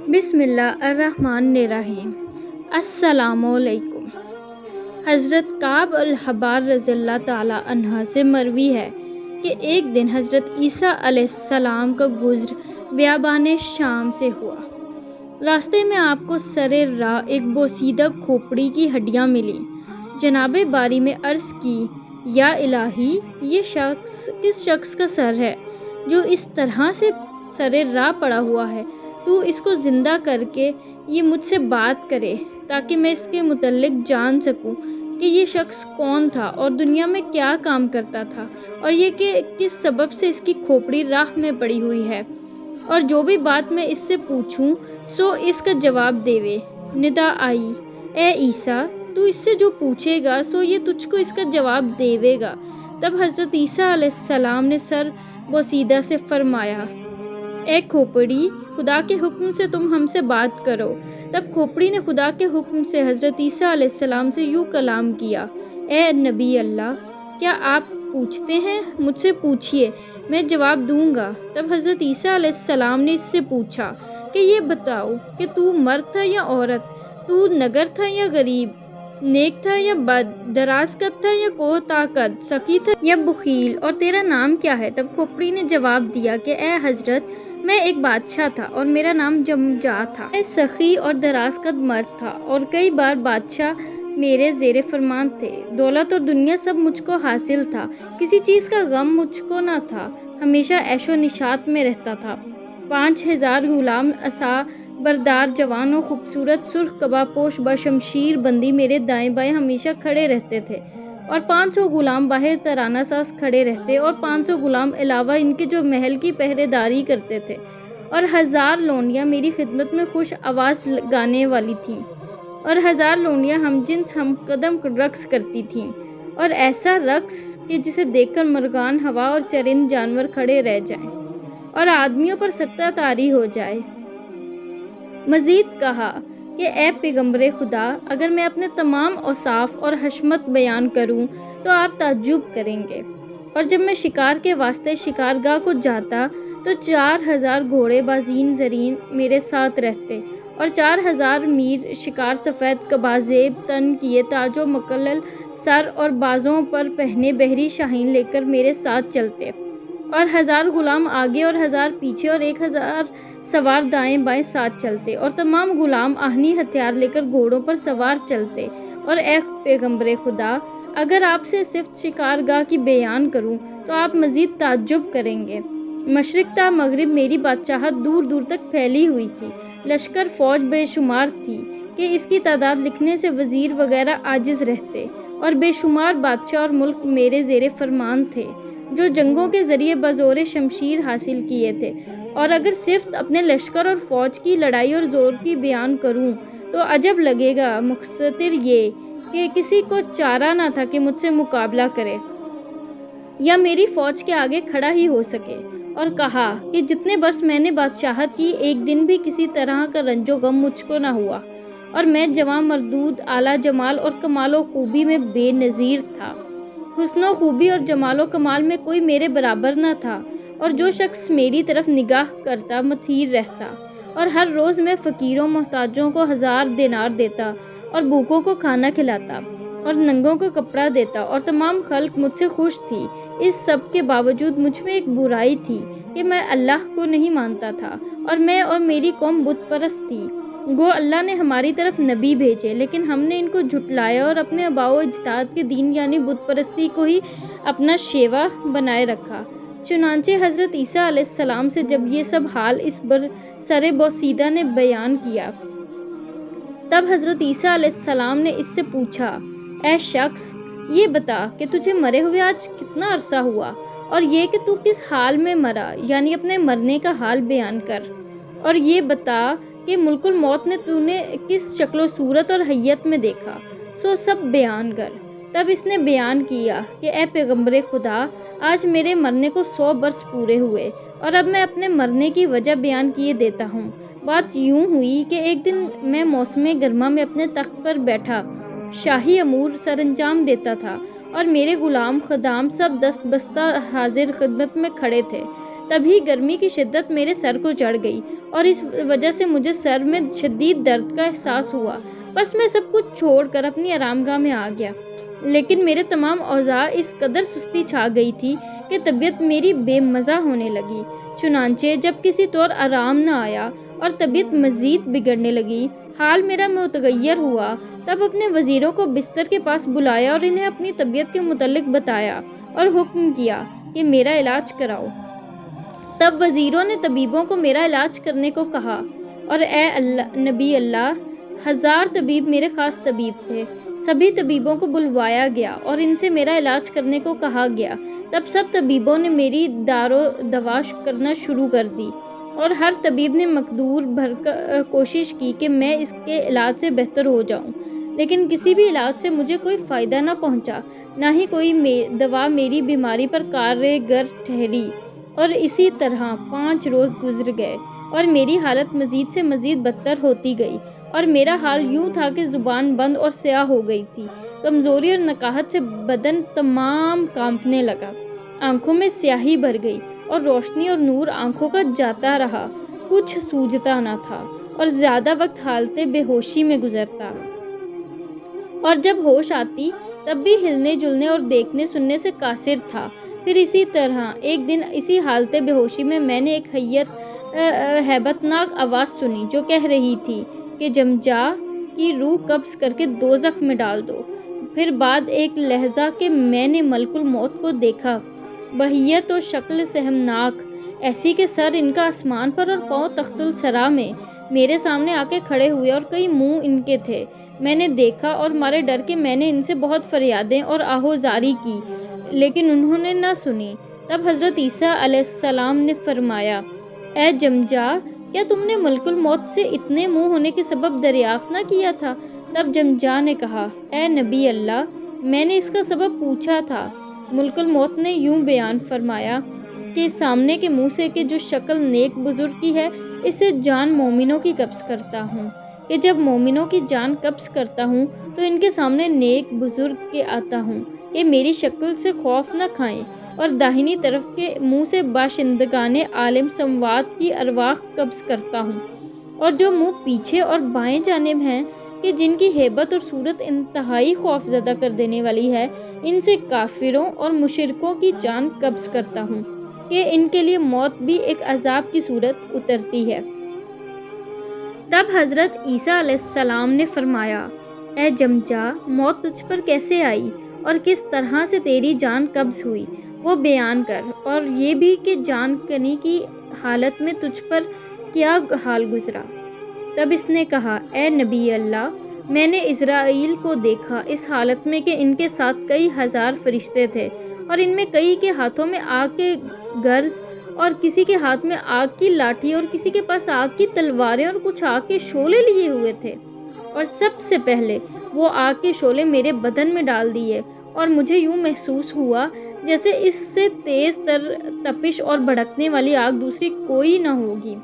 بسم اللہ الرحمن الرحیم۔ السلام علیکم۔ حضرت کعب الحبار رضی اللہ تعالیٰ عنہ سے مروی ہے کہ ایک دن حضرت عیسیٰ علیہ السلام کا گزر بیابان شام سے ہوا۔ راستے میں آپ کو سر راہ ایک بوسیدہ کھوپڑی کی ہڈیاں ملیں۔ جناب باری میں عرض کی، یا الہی، یہ شخص کس شخص کا سر ہے جو اس طرح سے سر راہ پڑا ہوا ہے؟ تو اس کو زندہ کر کے یہ مجھ سے بات کرے تاکہ میں اس کے متعلق جان سکوں کہ یہ شخص کون تھا اور دنیا میں کیا کام کرتا تھا، اور یہ کہ کس سبب سے اس کی کھوپڑی راہ میں پڑی ہوئی ہے، اور جو بھی بات میں اس سے پوچھوں سو اس کا جواب دیوے۔ ندا آئی، اے عیسیٰ، تو اس سے جو پوچھے گا سو یہ تجھ کو اس کا جواب دیوے گا۔ تب حضرت عیسیٰ علیہ السلام نے سر بوسیدہ سے فرمایا، اے کھوپڑی، خدا کے حکم سے تم ہم سے بات کرو۔ تب کھوپڑی نے خدا کے حکم سے حضرت عیسیٰ علیہ السلام سے یوں کلام کیا، اے نبی اللہ، کیا آپ پوچھتے ہیں؟ مجھ سے پوچھئے، میں جواب دوں گا۔ تب حضرت عیسیٰ علیہ السلام نے اس سے پوچھا کہ یہ بتاؤ کہ تو مرد تھا یا عورت، تو نگر تھا یا غریب، نیک تھا یا بد، دراز قد تھا یا کوتاہ قد، سخی تھا یا بخیل، اور تیرا نام کیا ہے؟ تب کھوپڑی نے جواب دیا کہ اے حضرت، میں ایک بادشاہ تھا اور میرا نام جمجا تھا۔ میں سخی اور دراز قد مرد تھا اور کئی بار بادشاہ میرے زیر فرمان تھے۔ دولت اور دنیا سب مجھ کو حاصل تھا، کسی چیز کا غم مجھ کو نہ تھا، ہمیشہ عیش و نشاط میں رہتا تھا۔ 5000 غلام عصا بردار جوان و خوبصورت سرخ قبا پوش بشمشیر بندی میرے دائیں بائیں ہمیشہ کھڑے رہتے تھے، اور 500 غلام باہر ترانہ ساز کھڑے رہتے، اور 500 غلام علاوہ ان کے جو محل کی پہرے داری کرتے تھے، اور 1000 لونڈیاں میری خدمت میں خوش آواز گانے والی تھیں، اور 1000 لونڈیاں ہم جنس ہم قدم رقص کرتی تھیں، اور ایسا رقص کہ جسے دیکھ کر مرغان ہوا اور چرند جانور کھڑے رہ جائیں اور آدمیوں پر سکتہ طاری ہو جائے۔ مزید کہا کہ اے پیغمبر خدا، اگر میں اپنے تمام اوصاف اور حشمت بیان کروں تو آپ تعجب کریں گے۔ اور جب میں شکار کے واسطے شکارگاہ کو جاتا تو 4000 گھوڑے بازین زرین میرے ساتھ رہتے، اور 4000 میر شکار سفید قبازیب تن کیے تاج و مکلل سر اور بازوں پر پہنے بحری شاہین لے کر میرے ساتھ چلتے، اور 1000 غلام آگے اور 1000 پیچھے اور 1000 سوار دائیں بائیں ساتھ چلتے، اور تمام غلام آہنی ہتھیار لے کر گھوڑوں پر سوار چلتے۔ اور اے پیغمبر خدا، اگر آپ سے صرف شکارگاہ کی بیان کروں تو آپ مزید تعجب کریں گے۔ مشرق تا مغرب میری بادشاہت دور دور تک پھیلی ہوئی تھی، لشکر فوج بے شمار تھی کہ اس کی تعداد لکھنے سے وزیر وغیرہ عاجز رہتے، اور بے شمار بادشاہ اور ملک میرے زیر فرمان تھے جو جنگوں کے ذریعے بزور شمشیر حاصل کیے تھے۔ اور اگر صرف اپنے لشکر اور فوج کی لڑائی اور زور کی بیان کروں تو عجب لگے گا، مختصر یہ کہ کسی کو چارہ نہ تھا کہ مجھ سے مقابلہ کرے یا میری فوج کے آگے کھڑا ہی ہو سکے۔ اور کہا کہ جتنے برس میں نے بادشاہت کی، ایک دن بھی کسی طرح کا رنج و غم مجھ کو نہ ہوا، اور میں جواں مردود، اعلیٰ جمال اور کمال و خوبی میں بے نظیر تھا۔ حسن و خوبی اور جمال و کمال میں کوئی میرے برابر نہ تھا، اور جو شخص میری طرف نگاہ کرتا متحیر رہتا، اور ہر روز میں فقیروں محتاجوں کو 1000 دینار دیتا، اور بھوکوں کو کھانا کھلاتا، اور ننگوں کو کپڑا دیتا، اور تمام خلق مجھ سے خوش تھی۔ اس سب کے باوجود مجھ میں ایک برائی تھی کہ میں اللہ کو نہیں مانتا تھا، اور میں اور میری قوم بت پرست تھی۔ گو اللہ نے ہماری طرف نبی بھیجے، لیکن ہم نے ان کو جھٹلایا اور اپنے آباء و اجداد کے دین یعنی بت پرستی کو ہی اپنا شیوا بنائے رکھا۔ چنانچہ حضرت عیسیٰ علیہ السلام سے جب یہ سب حال اس سر بوسیدہ نے بیان کیا، تب حضرت عیسیٰ علیہ السلام نے اس سے پوچھا، اے شخص، یہ بتا کہ تجھے مرے ہوئے آج کتنا عرصہ ہوا، اور یہ کہ تو کس حال میں مرا، یعنی اپنے مرنے کا حال بیان کر، اور یہ بتا کہ ملک الموت نے تو نے کس شکل و صورت اور حیت میں دیکھا، سو سب بیان کر۔ تب اس نے بیان کیا کہ اے پیغمبر خدا، آج میرے مرنے کو 100 برس پورے ہوئے، اور اب میں اپنے مرنے کی وجہ بیان کیے دیتا ہوں۔ بات یوں ہوئی کہ ایک دن میں موسم گرما میں اپنے تخت پر بیٹھا شاہی امور سر انجام دیتا تھا، اور میرے غلام خدام سب دست بستہ حاضر خدمت میں کھڑے تھے۔ تبھی گرمی کی شدت میرے سر کو چڑھ گئی اور اس وجہ سے مجھے سر میں شدید درد کا احساس ہوا۔ بس میں سب کچھ چھوڑ کر اپنی آرام گاہ میں آ گیا، لیکن میرے تمام اعضاء اس قدر سستی چھا گئی تھی کہ طبیعت میری بے مزہ ہونے لگی۔ چنانچہ جب کسی طور آرام نہ آیا اور طبیعت مزید بگڑنے لگی، حال میرا متغیر ہوا، تب اپنے وزیروں کو بستر کے پاس بلایا اور انہیں اپنی طبیعت کے متعلق بتایا اور حکم کیا کہ میرا علاج کراؤ۔ تب وزیروں نے طبیبوں کو میرا علاج کرنے کو کہا، اور اے نبی اللہ، 1000 طبیب میرے خاص طبیب تھے۔ سبھی طبیبوں کو بلوایا گیا اور ان سے میرا علاج کرنے کو کہا گیا۔ تب سب طبیبوں نے میری دارو دوا کرنا شروع کر دی اور ہر طبیب نے مقدور بھر کوشش کی کہ میں اس کے علاج سے بہتر ہو جاؤں، لیکن کسی بھی علاج سے مجھے کوئی فائدہ نہ پہنچا، نہ ہی کوئی دوا میری بیماری پر کارگر ٹھہری۔ اور اسی طرح 5 روز گزر گئے اور میری حالت مزید سے مزید بدتر ہوتی گئی، اور میرا حال یوں تھا کہ زبان بند اور سیاہ ہو گئی تھی۔ کمزوری اور نکاہت سے بدن تمام کانپنے لگا، آنکھوں میں سیاہی بھر گئی اور روشنی اور نور آنکھوں کا جاتا رہا، کچھ سوجھتا نہ تھا اور زیادہ وقت حالت بے ہوشی میں گزرتا، اور جب ہوش آتی تب بھی ہلنے جلنے اور دیکھنے سننے سے قاصر تھا۔ پھر اسی طرح ایک دن اسی حالت بے ہوشی میں نے ایک ہیبت ناک آواز سنی جو کہہ رہی تھی کہ جمجا کی روح قبض کر کے دوزخ میں ڈال دو۔ پھر بعد ایک لحظہ کہ میں نے ملک الموت کو دیکھا، بہیت و شکل سہمناک، ایسی کہ سر ان کا آسمان پر اور پاؤں تخت الثری میں، میرے سامنے آ کے کھڑے ہوئے اور کئی منہ ان کے تھے۔ میں نے دیکھا اور مارے ڈر کے میں نے ان سے بہت فریادیں اور آہوزاری کی، لیکن انہوں نے نہ سنی۔ تب حضرت عیسیٰ علیہ السلام نے فرمایا، اے جمجا، کیا تم نے ملک الموت سے اتنے منہ ہونے کے سبب دریافت نہ کیا تھا؟ تب جمجا نے کہا، اے نبی اللہ، میں نے اس کا سبب پوچھا تھا۔ ملک الموت نے یوں بیان فرمایا کہ سامنے کے منہ سے کہ جو شکل نیک بزرگ کی ہے، اس سے جان مومنوں کی قبض کرتا ہوں، کہ جب مومنوں کی جان قبض کرتا ہوں تو ان کے سامنے نیک بزرگ کے آتا ہوں کہ میری شکل سے خوف نہ کھائیں، اور داہنی طرف کے منہ سے باشندگان عالم سموات کی ارواح قبض کرتا ہوں، اور جو منہ پیچھے اور بائیں جانب ہیں کہ جن کی ہیبت اور صورت انتہائی خوف زدہ کر دینے والی ہے، ان سے کافروں اور مشرکوں کی جان قبض کرتا ہوں کہ ان کے لیے موت بھی ایک عذاب کی صورت اترتی ہے۔ تب حضرت عیسیٰ علیہ السلام نے فرمایا، اے جمجا، موت تجھ پر کیسے آئی اور کس طرح سے تیری جان قبض ہوئی، وہ بیان کر، اور یہ بھی کہ جان کنی کی حالت میں تجھ پر کیا حال گزرا۔ تب اس نے کہا، اے نبی اللہ، میں نے اسرائیل کو دیکھا اس حالت میں کہ ان کے ساتھ کئی 1000 فرشتے تھے، اور ان میں کئی کے ہاتھوں میں آگ کے گرز اور کسی کے ہاتھ میں آگ کی لاٹھی اور کسی کے پاس آگ کی تلواریں اور کچھ آگ کے شعلے لیے ہوئے تھے، اور سب سے پہلے وہ آگ کے شعلے میرے بدن میں ڈال دیے، اور مجھے یوں محسوس ہوا جیسے اس سے تیز تر تپش اور بھڑکنے والی آگ دوسری کوئی نہ ہوگی،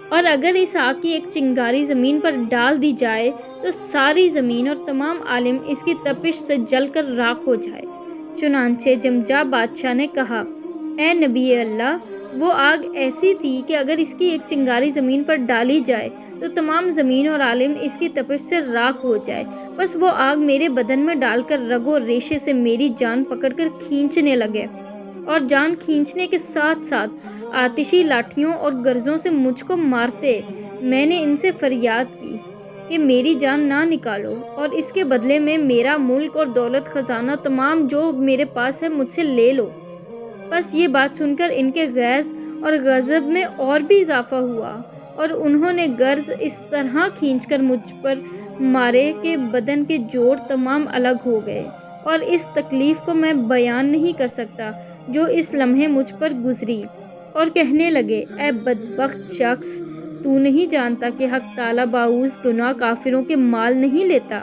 اور اگر اس آگ کی ایک چنگاری زمین پر ڈال دی جائے تو ساری زمین اور تمام عالم اس کی تپش سے جل کر راکھ ہو جائے۔ چنانچہ جمجا بادشاہ نے کہا، اے نبی اللہ، وہ آگ ایسی تھی کہ اگر اس کی ایک چنگاری زمین پر ڈالی جائے تو تمام زمین اور عالم اس کی تپش سے راکھ ہو جائے۔ بس وہ آگ میرے بدن میں ڈال کر رگ و ریشے سے میری جان پکڑ کر کھینچنے لگے، اور جان کھینچنے کے ساتھ ساتھ آتشی لاٹھیوں اور گرزوں سے مجھ کو مارتے۔ میں نے ان سے فریاد کی کہ میری جان نہ نکالو، اور اس کے بدلے میں میرا ملک اور دولت خزانہ تمام جو میرے پاس ہے مجھ سے لے لو۔ بس یہ بات سن کر ان کے غیظ اور غضب میں اور بھی اضافہ ہوا، اور انہوں نے گرز اس طرح کھینچ کر مجھ پر مارے کہ بدن کے جوڑ تمام الگ ہو گئے، اور اس تکلیف کو میں بیان نہیں کر سکتا جو اس لمحے مجھ پر گزری۔ اور کہنے لگے، اے بدبخت شخص، تو نہیں جانتا کہ حق تعالیٰ باعث گناہ کافروں کے مال نہیں لیتا۔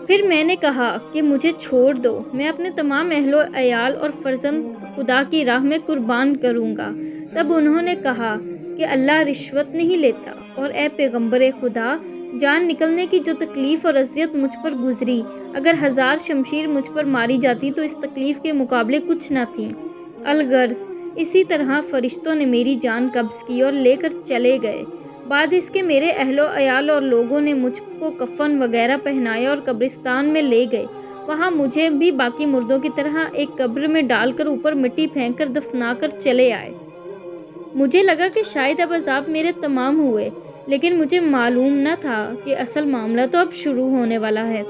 پھر میں نے کہا کہ مجھے چھوڑ دو، میں اپنے تمام اہل و عیال اور فرزند خدا کی راہ میں قربان کروں گا۔ تب انہوں نے کہا کہ اللہ رشوت نہیں لیتا، اور اے پیغمبر خدا، جان نکلنے کی جو تکلیف اور اذیت مجھ پر گزری، اگر 1000 شمشیر مجھ پر ماری جاتی تو اس تکلیف کے مقابلے کچھ نہ تھی۔ الغرض اسی طرح فرشتوں نے میری جان قبض کی اور لے کر چلے گئے۔ بعد اس کے میرے اہل و عیال اور لوگوں نے مجھ کو کفن وغیرہ پہنایا اور قبرستان میں لے گئے۔ وہاں مجھے بھی باقی مردوں کی طرح ایک قبر میں ڈال کر اوپر مٹی پھینک کر دفنا کر چلے آئے۔ مجھے لگا کہ شاید اب عذاب میرے تمام ہوئے، لیکن مجھے معلوم نہ تھا کہ اصل معاملہ تو اب شروع ہونے والا ہے۔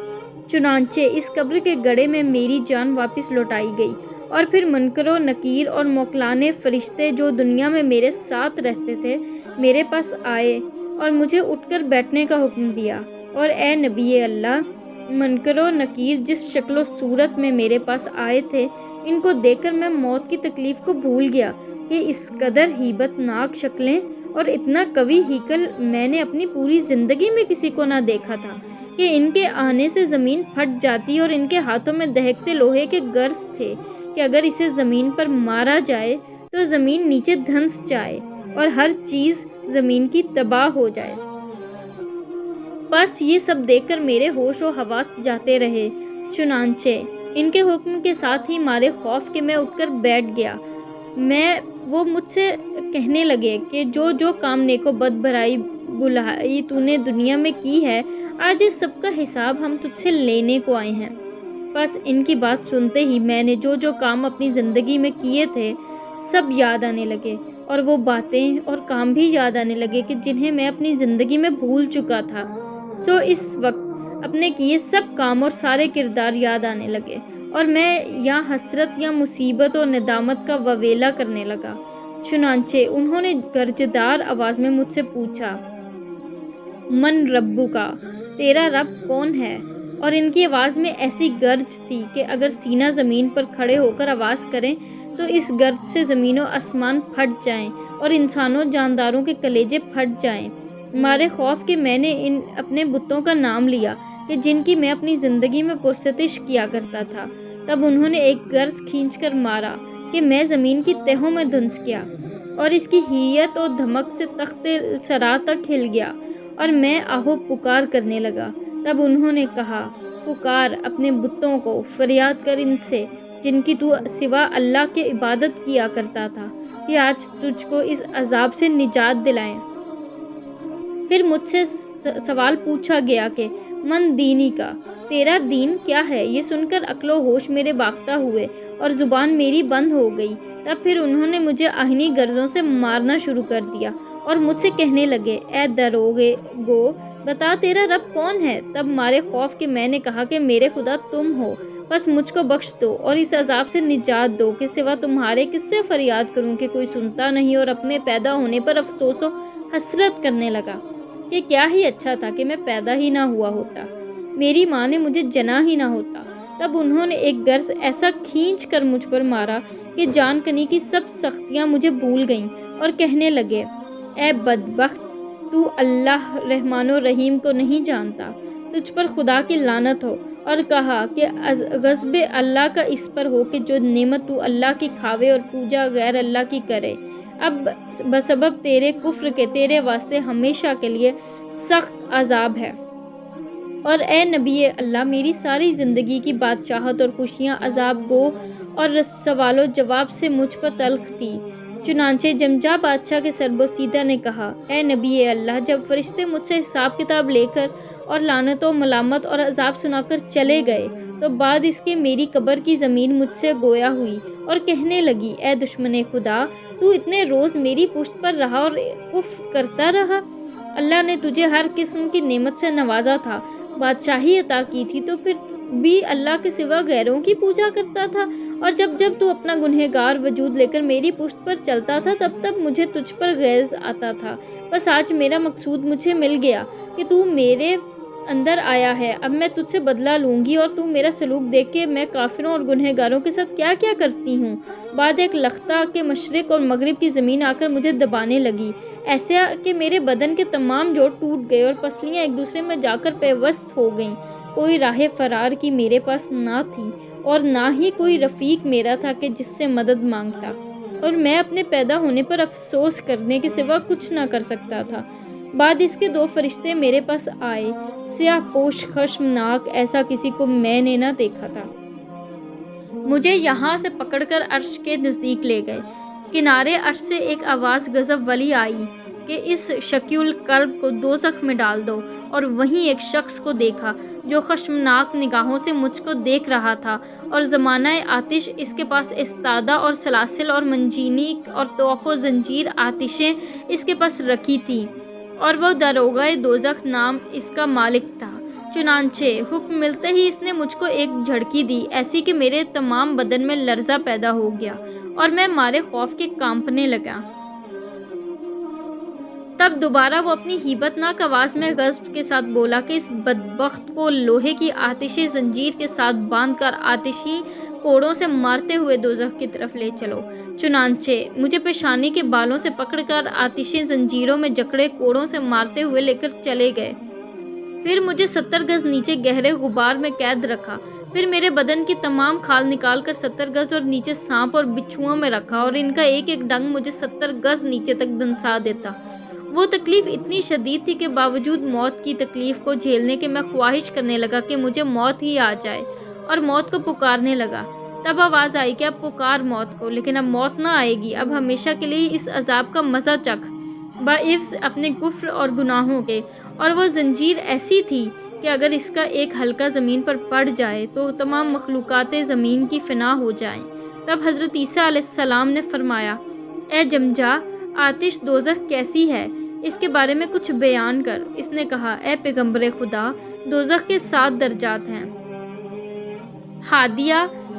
چنانچہ اس قبر کے گڑھے میں میری جان واپس لوٹائی گئی، اور پھر منکر و نکیر اور موکلانے فرشتے جو دنیا میں میرے ساتھ رہتے تھے میرے پاس آئے اور مجھے اٹھ کر بیٹھنے کا حکم دیا۔ اور اے نبی اللہ، منکر و نکیر جس شکل و صورت میں میرے پاس آئے تھے، ان کو دیکھ کر میں موت کی تکلیف کو بھول گیا کہ اس قدر ہیبت ناک شکلیں اور اتنا قوی ہیکل میں نے اپنی پوری زندگی میں کسی کو نہ دیکھا تھا کہ ان کے آنے سے زمین پھٹ جاتی، اور ان کے ہاتھوں میں دہکتے لوہے کے گرز تھے کہ اگر اسے زمین پر مارا جائے تو زمین نیچے دھنس جائے اور ہر چیز زمین کی تباہ ہو جائے۔ بس یہ سب دیکھ کر میرے ہوش و حواس جاتے رہے۔ چنانچہ ان کے حکم کے ساتھ ہی مارے خوف کہ میں اٹھ کر بیٹھ گیا، وہ مجھ سے کہنے لگے کہ جو جو کام نیک و بد بھلائی بلائی تو نے دنیا میں کی ہے، آج اس سب کا حساب ہم تجھ سے لینے کو آئے ہیں۔ بس ان کی بات سنتے ہی میں نے جو جو کام اپنی زندگی میں کیے تھے سب یاد آنے لگے، اور وہ باتیں اور کام بھی یاد آنے لگے کہ جنہیں میں اپنی زندگی میں بھول چکا تھا۔ سو اس وقت اپنے کیے سب کام اور سارے کردار یاد آنے لگے، اور میں یا حسرت یا مصیبت اور ندامت کا وویلا کرنے لگا۔ چنانچہ انہوں نے گرجدار آواز میں مجھ سے پوچھا، من ربو کا، تیرا رب کون ہے؟ اور ان کی آواز میں ایسی گرج تھی کہ اگر سینہ زمین پر کھڑے ہو کر آواز کریں تو اس گرج سے زمین و آسمان پھٹ جائیں اور انسانوں جانداروں کے کلیجے پھٹ جائیں۔ مارے خوف کہ میں نے ان اپنے بتوں کا نام لیا کہ جن کی میں اپنی زندگی میں پرستش کیا کرتا تھا، تب انہوں نے ایک گرز کھینچ کر مارا کہ میں زمین کی تہوں میں دھنس گیا، اور اس کی ہیت و دھمک سے تخت سرا تک ہل گیا، اور میں آہو پکار کرنے لگا۔ تب انہوں نے کہا، پکار اپنے بتوں کو، فریاد کر ان سے جن کی تو سوا اللہ کے عبادت کیا کرتا تھا کہ آج تجھ کو اس عذاب سے نجات دلائیں۔ پھر مجھ سے سوال پوچھا گیا کہ من دینی کا، تیرا دین کیا ہے؟ یہ سن کر عقل و ہوش میرے باختہ ہوئے اور زبان میری بند ہو گئی۔ تب پھر انہوں نے مجھے آہنی گرزوں سے مارنا شروع کر دیا اور مجھ سے کہنے لگے، اے دروغے گو، بتا تیرا رب کون ہے؟ تب مارے خوف کہ میں نے کہا کہ میرے خدا تم ہو، بس مجھ کو بخش دو اور اس عذاب سے نجات دو کہ سوا تمہارے کس سے فریاد کروں کہ کوئی سنتا نہیں، اور اپنے پیدا ہونے پر افسوس و حسرت کرنے لگا کہ کیا ہی اچھا تھا کہ میں پیدا ہی نہ ہوا ہوتا، میری ماں نے مجھے جنا ہی نہ ہوتا۔ تب انہوں نے ایک گرز ایسا کھینچ کر مجھ پر مارا کہ جان کنی کی سب سختیاں مجھے بھول گئیں، اور کہنے لگے، اے بدبخت، تو اللہ رحمان و رحیم کو نہیں جانتا، تجھ پر خدا کی لعنت ہو۔ اور کہا کہ غضب اللہ کا اس پر ہو کہ جو نعمت تو اللہ کی کھاوے اور پوجا غیر اللہ کی کرے۔ اب بسبب تیرے کفر کے تیرے واسطے ہمیشہ کے لیے سخت عذاب ہے۔ اور اے نبی اللہ، میری ساری زندگی کی بادشاہت اور خوشیاں عذاب گو اور سوال و جواب سے مجھ پر تلخ تھی۔ چنانچہ جمجا بادشاہ کے سربوسیدہ نے کہا، اے نبی اللہ، جب فرشتے مجھ سے حساب کتاب لے کر اور لعنت و ملامت اور عذاب سنا کر چلے گئے تو بعد اس کے میری قبر کی زمین مجھ سے گویا ہوئی اور کہنے لگی، اے دشمن خدا، تو اتنے روز میری پشت پر رہا اور کفر کرتا رہا۔ اللہ نے تجھے ہر قسم کی نعمت سے نوازا تھا، بادشاہی عطا کی تھی، تو پھر بھی اللہ کے سوا غیروں کی پوجا کرتا تھا، اور جب جب تو اپنا گنہگار وجود لے کر میری پشت پر چلتا تھا تب تب مجھے تجھ پر غیظ آتا تھا۔ بس آج میرا مقصود مجھے مل گیا کہ تو میرے اندر آیا ہے، اب میں تجھ سے بدلہ لوں گی، اور تو میرا سلوک دیکھ کے میں کافروں اور گنہگاروں کے ساتھ کیا کیا کرتی ہوں۔ بعد ایک لختا کہ مشرق اور مغرب کی زمین آ کر مجھے دبانے لگی، ایسا کہ میرے بدن کے تمام جوڑ ٹوٹ گئے اور پسلیاں ایک دوسرے میں جا کر پیوست ہو گئیں۔ کوئی راہ فرار کی میرے پاس نہ تھی اور نہ ہی کوئی رفیق میرا تھا کہ جس سے مدد مانگتا، اور میں اپنے پیدا ہونے پر افسوس کرنے کے سوا کچھ نہ کر سکتا تھا۔ بعد اس کے 2 فرشتے میرے پاس آئے، سیاہ پوش خشمناک، ایسا کسی کو میں نے نہ دیکھا تھا۔ مجھے یہاں سے پکڑ کر عرش کے نزدیک لے گئے۔ کنارے عرش سے ایک آواز غضب والی آئی کہ اس شقی القلب کو دوزخ میں ڈال دو، اور وہیں ایک شخص کو دیکھا جو خشمناک نگاہوں سے مجھ کو دیکھ رہا تھا، اور زمانہ آتش اس کے پاس استادہ، اور سلاسل اور منجنیق اور توق و زنجیر آتشیں اس کے پاس رکھی تھی، اور وہ داروغہ دوزخ نام اس کا مالک تھا۔ چنانچہ حکم ملتے ہی اس نے مجھ کو ایک جھڑکی دی، ایسی کہ میرے تمام بدن میں لرزہ پیدا ہو گیا اور میں مارے خوف کے کانپنے لگا۔ تب دوبارہ وہ اپنی ہیبت ناک آواز میں غضب کے ساتھ بولا کہ اس بدبخت کو لوہے کی آتشی زنجیر کے ساتھ باندھ کر آتشی کوڑوں سے مارتے ہوئے دوزخ کی طرف لے چلو۔ چنانچہ مجھے پیشانی کے بالوں سے پکڑ کر آتشی زنجیروں میں جکڑے کوڑوں سے مارتے ہوئے لے کر چلے گئے۔ پھر مجھے 70 گز نیچے گہرے غبار میں قید رکھا۔ پھر میرے بدن کی تمام کھال نکال کر 70 گز اور نیچے سانپ اور بچھوؤں میں رکھا، اور ان کا ایک ایک ڈنگ مجھے 70 گز نیچے تک دنسا دیتا۔ وہ تکلیف اتنی شدید تھی کہ باوجود موت کی تکلیف کو جھیلنے کے میں خواہش کرنے لگا کہ مجھے موت ہی آ جائے، اور موت کو پکارنے لگا۔ تب آواز آئی کہ اب پکار موت کو، لیکن اب موت نہ آئے گی، اب ہمیشہ کے لیے اس عذاب کا مزہ چکھ، باعث اپنے کفر اور گناہوں کے۔ اور وہ زنجیر ایسی تھی کہ اگر اس کا ایک حلقہ زمین پر پڑ جائے تو تمام مخلوقات زمین کی فنا ہو جائیں۔ تب حضرت عیسیٰ علیہ السلام نے فرمایا، اے جمجا، آتش دوزخ کیسی ہے؟ اس کے بارے میں کچھ بیان کر۔ اس نے کہا، اے پیغمبر خدا، دوزخ کے 7 درجات ہیں: ہادیہ،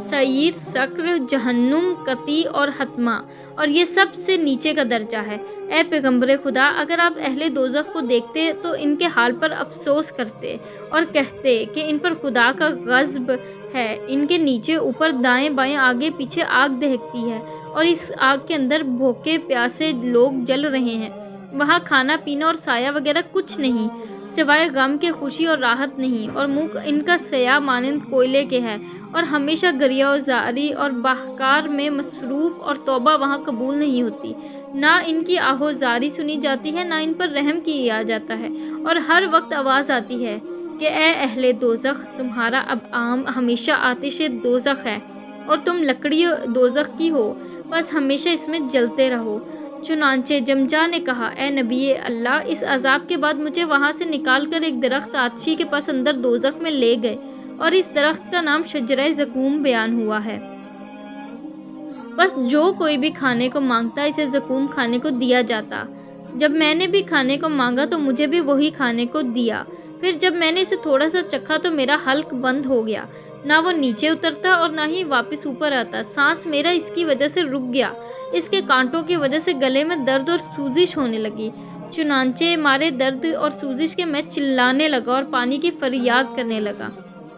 سعیر، سقر، جہنم، قطی اور حتمہ، اور یہ سب سے نیچے کا درجہ ہے۔ اے پیغمبر خدا، اگر آپ اہل دوزخ کو دیکھتے تو ان کے حال پر افسوس کرتے اور کہتے کہ ان پر خدا کا غضب ہے۔ ان کے نیچے اوپر دائیں بائیں آگے پیچھے آگ دہکتی ہے، اور اس آگ کے اندر بھوکے پیاسے لوگ جل رہے ہیں۔ وہاں کھانا پینا اور سایہ وغیرہ کچھ نہیں، سوائے غم کے خوشی اور راحت نہیں، اور منہ ان کا سیاہ مانند کوئلے کے ہے، اور ہمیشہ گریہ و زاری اور بہکار میں مصروف، اور توبہ وہاں قبول نہیں ہوتی، نہ ان کی آہ و زاری سنی جاتی ہے، نہ ان پر رحم کیا جاتا ہے، اور ہر وقت آواز آتی ہے کہ اے اہل دوزخ، تمہارا اب عام ہمیشہ آتش دوزخ ہے، اور تم لکڑی دوزخ کی ہو، بس ہمیشہ اس میں جلتے رہو۔ چنانچہ جمجا نے کہا، اے نبی اللہ، اس عذاب کے بعد مجھے وہاں سے نکال کر ایک درخت آتشی کے پاس اندر دوزخ میں لے گئے، اور اس درخت کا نام شجرہ زقوم بیان ہوا ہے۔ بس جو کوئی بھی کھانے کو مانگتا اسے زقوم کھانے کو دیا جاتا۔ جب میں نے بھی کھانے کو مانگا تو مجھے بھی وہی کھانے کو دیا۔ پھر جب میں نے اسے تھوڑا سا چکھا تو میرا حلق بند ہو گیا، نہ وہ نیچے اترتا اور نہ ہی واپس اوپر آتا۔ سانس میرا اس کی وجہ سے رک گیا۔ اس کے کانٹوں کی وجہ سے گلے میں درد اور سوزش ہونے لگی۔ چنانچہ مارے درد اور سوزش کے میں چلانے لگا اور پانی کی فریاد کرنے لگا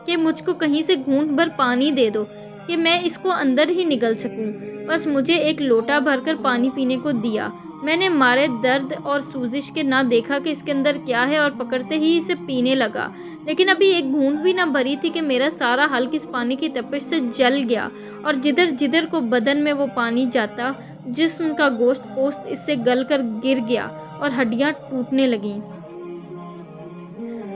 کہ مجھ کو کہیں سے گھونٹ بھر پانی دے دو کہ میں اس کو اندر ہی نگل سکوں۔ بس مجھے ایک لوٹا بھر کر پانی پینے کو دیا۔ میں نے مارے درد اور سوزش کے نہ دیکھا کہ اس کے اندر کیا ہے، اور پکڑتے ہی اسے پینے لگا، لیکن ابھی ایک گھونٹ بھی نہ بھری تھی کہ میرا سارا حلق اس پانی کی تپش سے جل گیا، اور جدھر جدھر کو بدن میں وہ پانی جاتا، جسم کا گوشت پوست اس سے گل کر گر گیا اور ہڈیاں ٹوٹنے لگیں۔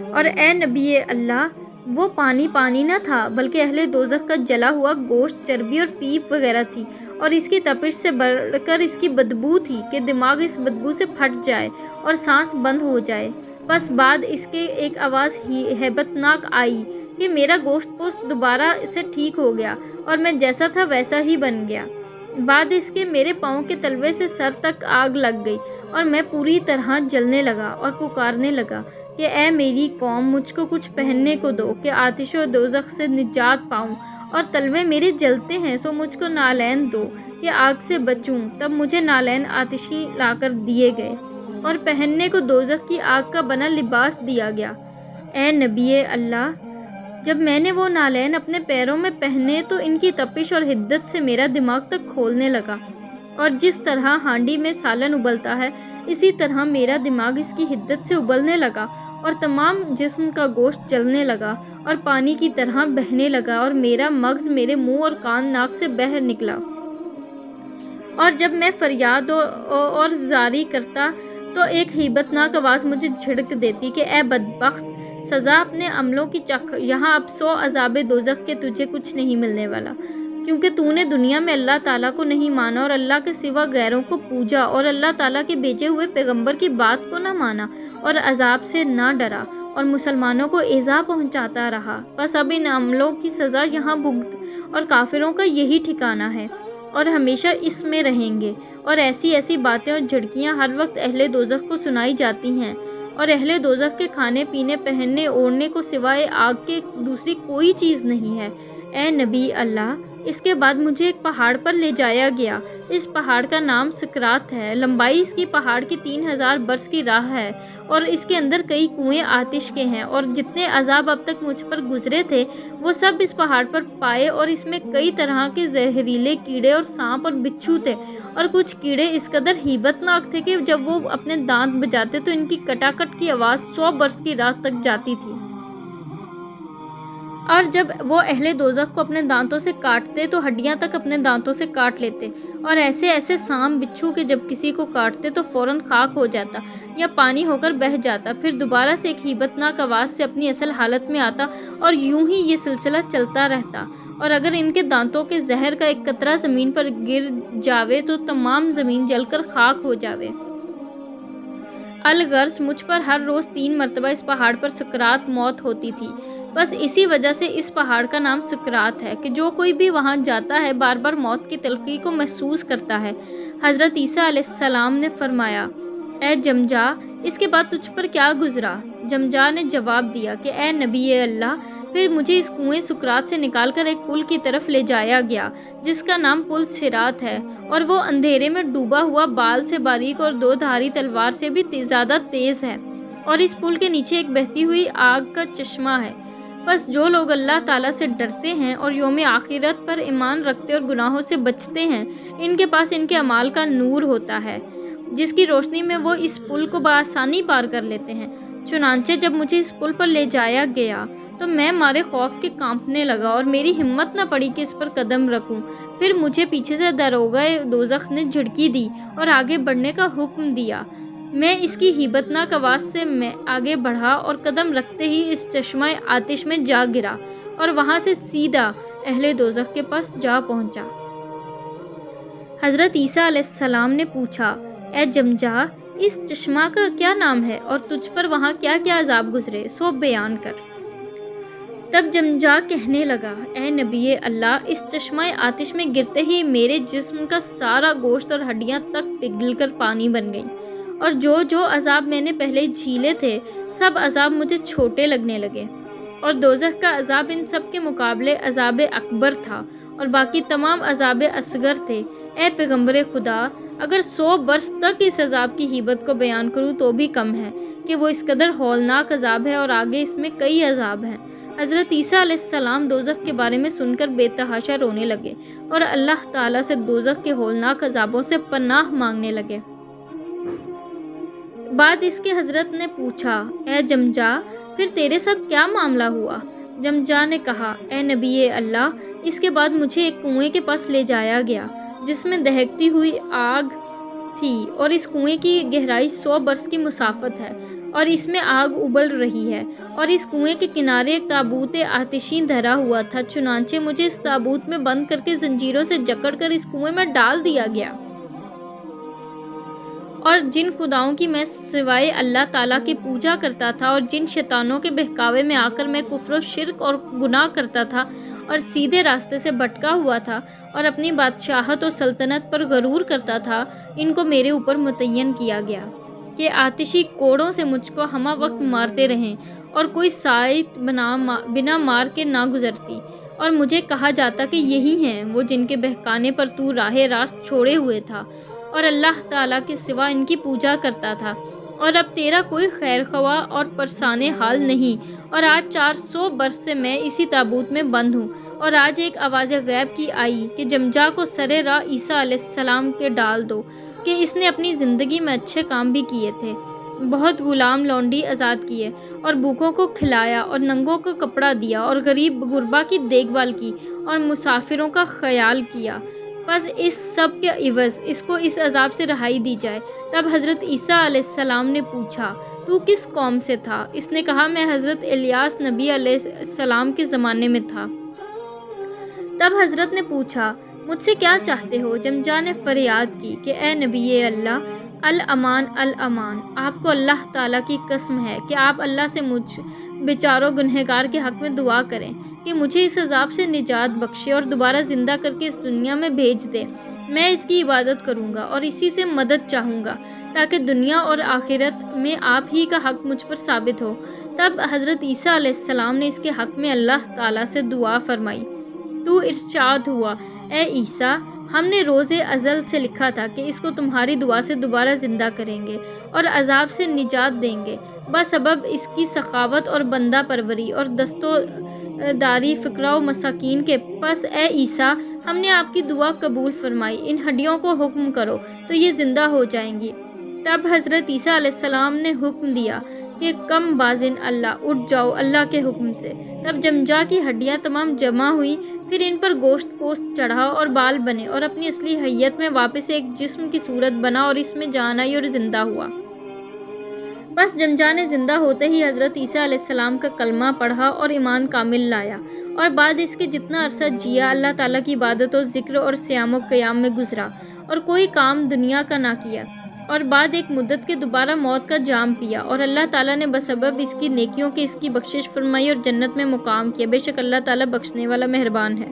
اور اے نبی اللہ، وہ پانی نہ تھا بلکہ اہل دوزخ کا جلا ہوا گوشت، چربی اور پیپ وغیرہ تھی، اور اس کی تپش سے بڑھ کر اس کی بدبو تھی کہ دماغ اس بدبو سے پھٹ جائے اور سانس بند ہو جائے۔ بس بعد اس کے ایک آواز ہیبت ناک آئی کہ میرا گوشت پوست دوبارہ سے ٹھیک ہو گیا، اور میں جیسا تھا ویسا ہی بن گیا۔ بعد اس کے میرے پاؤں کے تلوے سے سر تک آگ لگ گئی، اور میں پوری طرح جلنے لگا اور پکارنے لگا کہ اے میری قوم، مجھ کو کچھ پہننے کو دو کہ آتش و دوزخ سے نجات پاؤں، اور تلوے میرے جلتے ہیں سو مجھ کو نالین دو کہ آگ سے بچوں۔ تب مجھے نالین آتشی لا کر دیے گئے، اور پہننے کو دوزخ کی آگ کا بنا لباس دیا گیا۔ اے نبی اللہ، جب میں نے وہ نالین اپنے پیروں میں پہنے تو ان کی تپش اور حدت سے میرا دماغ تک کھولنے لگا، اور جس طرح ہانڈی میں سالن ابلتا ہے اسی طرح میرا دماغ اس کی حدت سے ابلنے لگا، اور تمام جسم کا گوشت جلنے لگا اور پانی کی طرح بہنے لگا، اور میرا مغز میرے منہ اور کان ناک سے بہہ نکلا۔ اور جب میں فریاد اور زاری کرتا تو ایک ہیبتناک آواز مجھے جھڑک دیتی کہ اے بدبخت، سزا اپنے عملوں کی چکھ، یہاں اب 100 عذاب دوزخ کے تجھے کچھ نہیں ملنے والا، کیونکہ تو نے دنیا میں اللہ تعالیٰ کو نہیں مانا اور اللہ کے سوا غیروں کو پوجا اور اللہ تعالیٰ کے بھیجے ہوئے پیغمبر کی بات کو نہ مانا اور عذاب سے نہ ڈرا اور مسلمانوں کو ایذا پہنچاتا رہا۔ بس اب ان عملوں کی سزا یہاں بھگت، اور کافروں کا یہی ٹھکانہ ہے اور ہمیشہ اس میں رہیں گے۔ اور ایسی باتیں اور جھڑکیاں ہر وقت اہل دوزخ کو سنائی جاتی ہیں، اور اہل دوزخ کے کھانے پینے پہننے اوڑھنے کو سوائے آگ کے دوسری کوئی چیز نہیں ہے۔ اے نبی اللہ، اس کے بعد مجھے ایک پہاڑ پر لے جایا گیا۔ اس پہاڑ کا نام سکرات ہے۔ لمبائی اس کی پہاڑ کی 3000 برس کی راہ ہے اور اس کے اندر کئی کنویں آتش کے ہیں، اور جتنے عذاب اب تک مجھ پر گزرے تھے وہ سب اس پہاڑ پر پائے، اور اس میں کئی طرح کے زہریلے کیڑے اور سانپ اور بچھو تھے، اور کچھ کیڑے اس قدر ہیبت ناک تھے کہ جب وہ اپنے دانت بجاتے تو ان کی کٹاکٹ کی آواز 100 برس کی راہ تک جاتی تھی، اور جب وہ اہل دوزخ کو اپنے دانتوں سے کاٹتے تو ہڈیاں تک اپنے دانتوں سے کاٹ لیتے، اور ایسے سانپ بچھو کہ جب کسی کو کاٹتے تو فوراً خاک ہو جاتا یا پانی ہو کر بہہ جاتا، پھر دوبارہ سے ایک ہیبتناک آواز سے اپنی اصل حالت میں آتا، اور یوں ہی یہ سلسلہ چلتا رہتا، اور اگر ان کے دانتوں کے زہر کا ایک قطرہ زمین پر گر جاوے تو تمام زمین جل کر خاک ہو جاوے۔ الغرض مجھ پر ہر روز 3 مرتبہ اس پہاڑ پر سکرات موت ہوتی تھی۔ بس اسی وجہ سے اس پہاڑ کا نام سکرات ہے کہ جو کوئی بھی وہاں جاتا ہے بار بار موت کی تلخی کو محسوس کرتا ہے۔ حضرت عیسیٰ علیہ السلام نے فرمایا، اے جمجا، اس کے بعد تجھ پر کیا گزرا؟ جمجا نے جواب دیا کہ اے نبی اللہ، پھر مجھے اس کنویں سکرات سے نکال کر ایک پل کی طرف لے جایا گیا جس کا نام پل صراط ہے، اور وہ اندھیرے میں ڈوبا ہوا بال سے باریک اور 2 دھاری تلوار سے بھی زیادہ تیز ہے، اور اس پل کے نیچے ایک بہتی ہوئی آگ کا چشمہ ہے۔ بس جو لوگ اللہ تعالیٰ سے ڈرتے ہیں اور یوم آخرت پر ایمان رکھتے اور گناہوں سے بچتے ہیں، ان کے پاس ان کے اعمال کا نور ہوتا ہے جس کی روشنی میں وہ اس پل کو بآسانی پار کر لیتے ہیں۔ چنانچہ جب مجھے اس پل پر لے جایا گیا تو میں مارے خوف کے کانپنے لگا اور میری ہمت نہ پڑی کہ اس پر قدم رکھوں۔ پھر مجھے پیچھے سے داروغہ دوزخ نے جھڑکی دی اور آگے بڑھنے کا حکم دیا۔ میں اس کی ہیبتناک آواز سے میں آگے بڑھا اور قدم رکھتے ہی اس چشمہ آتش میں جا گرا اور وہاں سے سیدھا اہل دوزخ کے پاس جا پہنچا۔ حضرت عیسیٰ علیہ السلام نے پوچھا، اے جمجا، اس چشمہ کا کیا نام ہے اور تجھ پر وہاں کیا کیا عذاب گزرے، سو بیان کر۔ تب جمجا کہنے لگا، اے نبی اللہ، اس چشمہ آتش میں گرتے ہی میرے جسم کا سارا گوشت اور ہڈیاں تک پگھل کر پانی بن گئیں، اور جو عذاب میں نے پہلے جھیلے تھے سب عذاب مجھے چھوٹے لگنے لگے، اور دوزخ کا عذاب ان سب کے مقابلے عذاب اکبر تھا اور باقی تمام عذاب اصغر تھے۔ اے پیغمبر خدا، اگر 100 برس تک اس عذاب کی ہیبت کو بیان کروں تو بھی کم ہے کہ وہ اس قدر ہولناک عذاب ہے، اور آگے اس میں کئی عذاب ہیں۔ حضرت عیسیٰ علیہ السلام دوزخ کے بارے میں سن کر بے تحاشا رونے لگے اور اللہ تعالیٰ سے دوزخ کے ہولناک عذابوں سے پناہ مانگنے لگے۔ بعد اس کے حضرت نے پوچھا، اے جمجا، پھر تیرے ساتھ کیا معاملہ ہوا؟ جمجا نے کہا، اے نبی اللہ، اس کے بعد مجھے ایک کنویں کے پاس لے جایا گیا جس میں دہکتی ہوئی آگ تھی، اور اس کنویں کی گہرائی 100 برس کی مسافت ہے، اور اس میں آگ ابل رہی ہے، اور اس کنویں کے کنارے ایک تابوت آتشیں دھرا ہوا تھا۔ چنانچہ مجھے اس تابوت میں بند کر کے زنجیروں سے جکڑ کر اس کنویں میں ڈال دیا گیا، اور جن خداؤں کی میں سوائے اللہ تعالیٰ کی پوجا کرتا تھا اور جن شیطانوں کے بہکاوے میں آ کر میں کفر و شرک اور گناہ کرتا تھا اور سیدھے راستے سے بھٹکا ہوا تھا اور اپنی بادشاہت و سلطنت پر غرور کرتا تھا، ان کو میرے اوپر متعین کیا گیا کہ آتشی کوڑوں سے مجھ کو ہمہ وقت مارتے رہیں اور کوئی سائت بنا مار کے نہ گزرتی، اور مجھے کہا جاتا کہ یہی ہیں وہ جن کے بہکانے پر تو راہ راست چھوڑے ہوئے تھا اور اللہ تعالیٰ کے سوا ان کی پوجا کرتا تھا، اور اب تیرا کوئی خیر خواہ اور پرسان حال نہیں، اور آج 400 برس سے میں اسی تابوت میں بند ہوں، اور آج ایک آواز غیب کی آئی کہ جمجا کو سرے راہ عیسیٰ علیہ السلام کے ڈال دو کہ اس نے اپنی زندگی میں اچھے کام بھی کیے تھے، بہت غلام لونڈی آزاد کیے اور بھوکوں کو کھلایا اور ننگوں کو کپڑا دیا اور غریب غربا کی دیکھ بھال کی اور مسافروں کا خیال کیا، بس اس سب کے عوض اس کو اس عذاب سے رہائی دی جائے۔ تب حضرت عیسیٰ علیہ السلام نے پوچھا، تو کس قوم سے تھا؟ اس نے کہا، میں حضرت الیاس نبی علیہ السلام کے زمانے میں تھا۔ تب حضرت نے پوچھا، مجھ سے کیا چاہتے ہو؟ جمجا نے فریاد کی کہ اے نبی اللہ، الامان الامان، آپ کو اللہ تعالیٰ کی قسم ہے کہ آپ اللہ سے مجھ بیچاروں گنہگار کے حق میں دعا کریں کہ مجھے اس عذاب سے نجات بخشے اور دوبارہ زندہ کر کے اس دنیا میں بھیج دے۔ میں اس کی عبادت کروں گا اور اسی سے مدد چاہوں گا تاکہ دنیا اور آخرت میں آپ ہی کا حق مجھ پر ثابت ہو۔ تب حضرت عیسیٰ علیہ السلام نے اس کے حق میں اللہ تعالیٰ سے دعا فرمائی تو ارشاد ہوا، اے عیسیٰ، ہم نے روز ازل سے لکھا تھا کہ اس کو تمہاری دعا سے دوبارہ زندہ کریں گے اور عذاب سے نجات دیں گے بسبب اس کی سخاوت اور بندہ پروری اور دستوداری فقراء و مساکین کے۔ پس اے عیسیٰ، ہم نے آپ کی دعا قبول فرمائی، ان ہڈیوں کو حکم کرو تو یہ زندہ ہو جائیں گی۔ تب حضرت عیسیٰ علیہ السلام نے حکم دیا کہ کم بازن اللہ، اٹھ جاؤ اللہ کے حکم سے۔ تب جمجا کی ہڈیاں تمام جمع ہوئی، پھر ان پر گوشت پوست چڑھا اور بال بنے اور اپنی اصلی حیت میں واپس ایک جسم کی صورت بنا اور اس میں جان آئی اور زندہ ہوا۔ بس جمجا نے زندہ ہوتے ہی حضرت عیسیٰ علیہ السلام کا کلمہ پڑھا اور ایمان کامل لایا، اور بعد اس کے جتنا عرصہ جیا اللہ تعالیٰ کی عبادت و ذکر اور صیام و قیام میں گزرا اور کوئی کام دنیا کا نہ کیا، اور بعد ایک مدت کے دوبارہ موت کا جام پیا، اور اللہ تعالیٰ نے بسبب اس کی نیکیوں کے اس کی بخشش فرمائی اور جنت میں مقام کیا۔ بے شک اللہ تعالیٰ بخشنے والا مہربان ہے۔